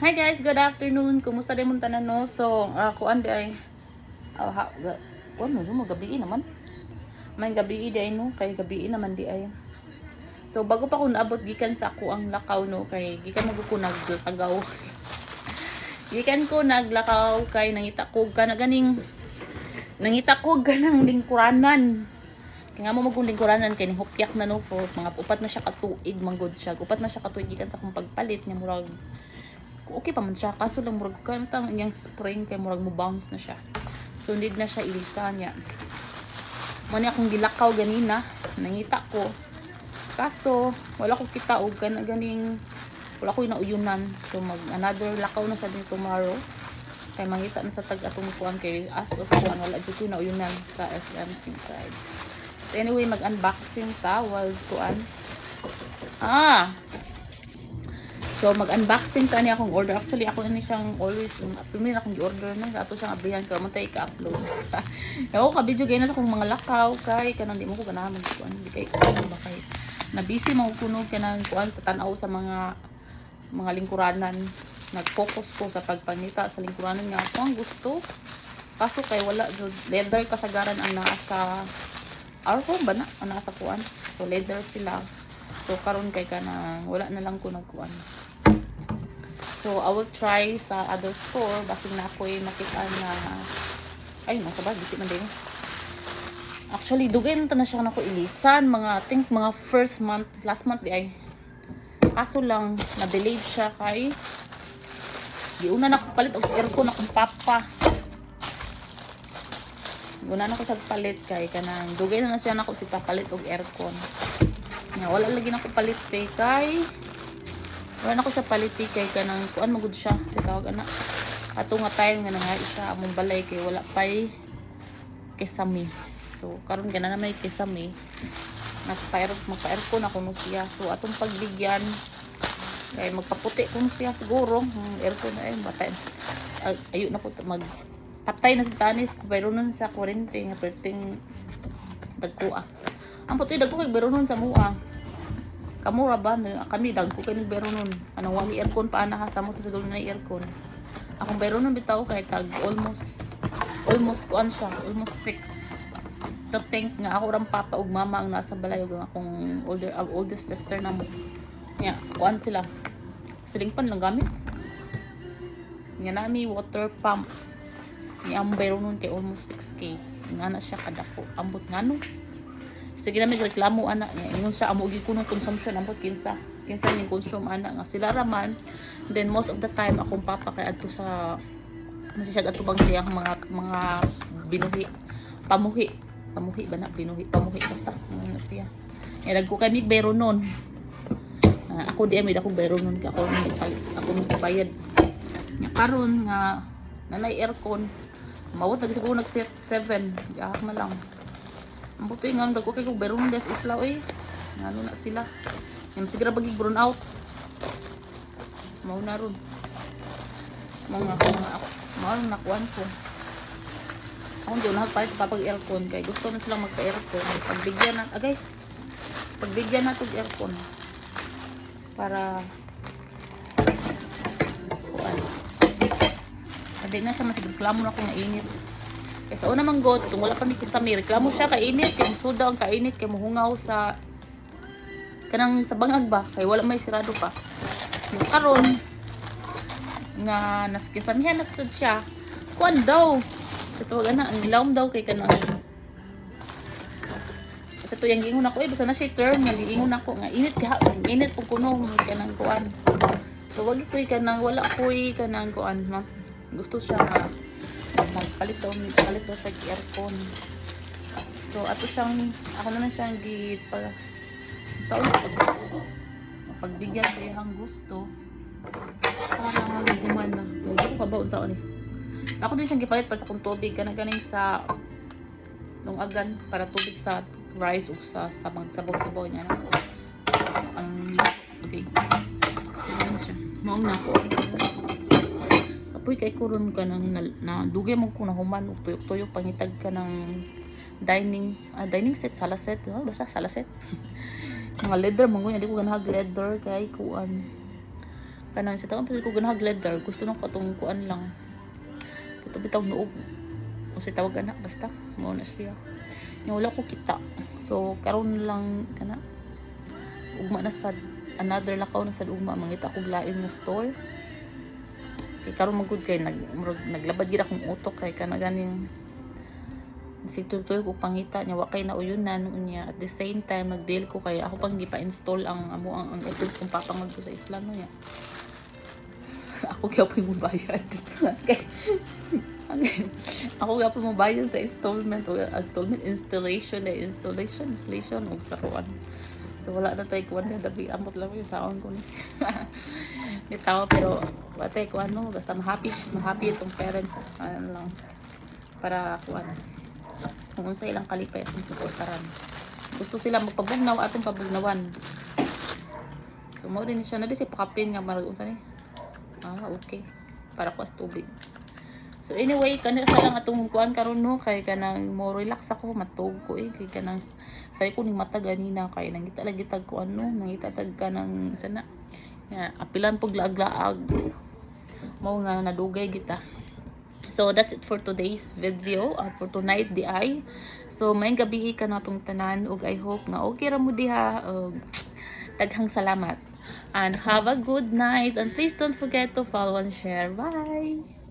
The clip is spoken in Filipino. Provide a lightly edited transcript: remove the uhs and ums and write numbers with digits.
Hi guys, good afternoon. Kumusta din mo tanan no? So, kuan di ay kuan mo gabi naman. May gabi di ay no, kay gabi naman di ay. So, bago pa ko naabot gikan sa ako ang lakaw no, kay gikan mo ko naglakaw. Gikan ko naglakaw kay nangita ko kana ganing nangita ko ganang lingkuranan. Kaya nga mo magkong lingkuranan kay hupyak na no for mga upat na siya katuig manggod siya. Upat na siya katuig gikan sa akong pagpalit niya murag okay pa man siya, kaso lang murag kantang iyang spring kay murag mo bounce na siya, so need na siya ilisa niya. Mani akong gilakaw ganina, nangita ko, kaso wala ko kita og ganing wala ko inauyunan, so mag another lakaw na sa din tomorrow kay mangita na sa tag atong kuan kay as of kuan wala jud ko inauyunan sa SMC side. So anyway, mag unboxing ta while kuan so mag-unboxing ta niya akong order. Actually ako ini siyang always premier akong gi-order na ato siyang abrihan ka mantay ka-upload. Ako ka video gayna sa akong mga lakaw kay kanang di mo ko ganahan kuan di kay kuan ba kay na busy mo kunog kanang kuan sa tan-aw sa mga lingkuranan. Nag-focus ko sa pagpangita sa lingkuranan nga ako ang gusto. Kaso kay wala jud leather kasagaran ang naa sa our home ba na ang naa sa kuan. So leather sila. So karon kay kanang wala na lang ko nagkuan. So, I will try sa other store. Basing na ako'y makita na ay, nasa ba? Dito man din. Actually, dugay na siya na ko ilisan. I think mga first month, last month di ay. Kaso lang, na-delayed siya kay di una na ko palit og aircon akong papa. Una na ko sa palit kay kanang dugay na siya na ko si papalit og aircon. Nga, wala lagi na ko palit kay wala na ko sa paliti kay kanang kuan magud siya sa tawag ana ato nga time nga nga isa among balay kay wala pay kesame. So karon gana na may kesame magpa-aircon ako no siya. So atong pagbigyan kay magpaputi ko siya siguro aircon na ay batay ayo na po magpatay na sa tanis bayro nun sa kurente nga perting dagkuha ang puti dagko kay bayro nun sa mua. Kamura ba? Kami dagko kay ni bero nun. Anong wami aircon pa ana ha sa mo siguro na aircon. Akong bero nun bitaw kay tag almost kuan siya, almost 6. To think nga ako ram papa ug mama ang nasa balay ug akong oldest sister na mo. Nya, kuan sila. Siling pan lang gamit. Nga nami water pump. Ni ang bero nun kay almost 6K. Nga na siya kadako. Ambot ngano? Sige na may reklamo ana ingon sa amo gi kuno consumption ambot kinsa ning consume ana nga sila raman. Then most of the time akong papa kay adto sa masisag ato bang siyang mga binuhi pamuhi ba na binuhi pamuhi basta ano siya ilag ko kay mig bero nun. Ako di amid akong bero nun kay ako mo sa bayad nya karon nga nanay aircon mawot na siguro nag set 7 gahak na lang. Ang buti nga dagko kay kog beron des islaw ngano na sila yung siguro bagig burn out mao na ron mga ako mao nakuan ko ako di na palit kapag aircon kay gusto na silang magpa-aircon pagbigyan na tog aircon para kuan hindi na siya masigreklamo na kung nainit. Kaya sa una manggot, kung wala pa ni kisame, reklamo siya kainit, kay musuda ang kainit, kay muhungaw sa kanang sa bangag ba, kay wala may sirado pa. Yung karon nga naskisamihan na sad siya, kuan daw. Ito ana ang ilawom daw kay kanang. Kasi to yang gingon ako basta na siya term nga giingon ako nga init ka, init pug kuno kanang kuan. So wag koy kanang wala koy kanang kuan, ma. Gusto siya nga palit daw sa aircon. So ato siyang ako na siyang sa una pagbigyan sa iyang gusto para guman na ko kabaw sa ani. So ako din siyang gipalit para sa kung tubig ganing sa lungagan para tubig sa rice o sa sabaw-sabaw niya na. Okay. So yun siya. Maong na ko. Apoy kay kuron ka nang na dugay mo ko na human ug tuyok-tuyok pangitag ka ng dining set sala set basta sala set mga leather mo di ko ganahag leather kay kuan Kanang sa taon pa ko ganahag leather, gusto nang katong kuan lang. Ito bitaw nuog. O sa tawag anak basta mo na siya. Nya wala ko kita. So karon lang kana ugma na sad another lakaw na sad ugma mangita ko lain nga store. Kay karon magud kay naglabad gid akong utok kay kana ganing si tutoy ko pangita niya wa kay nauyunan unya at the same time nag-deal ko kay ako pang gipa-install ang amo ang AirPods kung papangod ko sa isla no niya. Ako gyapon mo bayad. Okay. Ako gyapon mo bayad sa installment o installation o sa ruan. So wala na tayo kuwan na dabi amot lang yung saon ko ni. Nitaw pero wala ko ano basta ma-happy itong parents ano lang para kuwan kung unsa ilang kalipay atong suportaran. Gusto sila magpabugnaw atong pabugnawan. So mo din siya na di si pakapin nga marag unsa ni. Okay. Para ko as tubig. So anyway, kanira sa lang atong kuan karon no kay kanang mo relax ako matug ko kay kanang say ko ning mata ganina kay nangita lagi tag ko ano nangita tag kanang sana. Ya, apilan pug laag-laag. Mao nga nadugay kita. So that's it for today's video, for tonight di ay. So may gabi ka natong tanan ug I hope nga okay ra mo diha. Daghang salamat and have a good night and please don't forget to follow and share. Bye.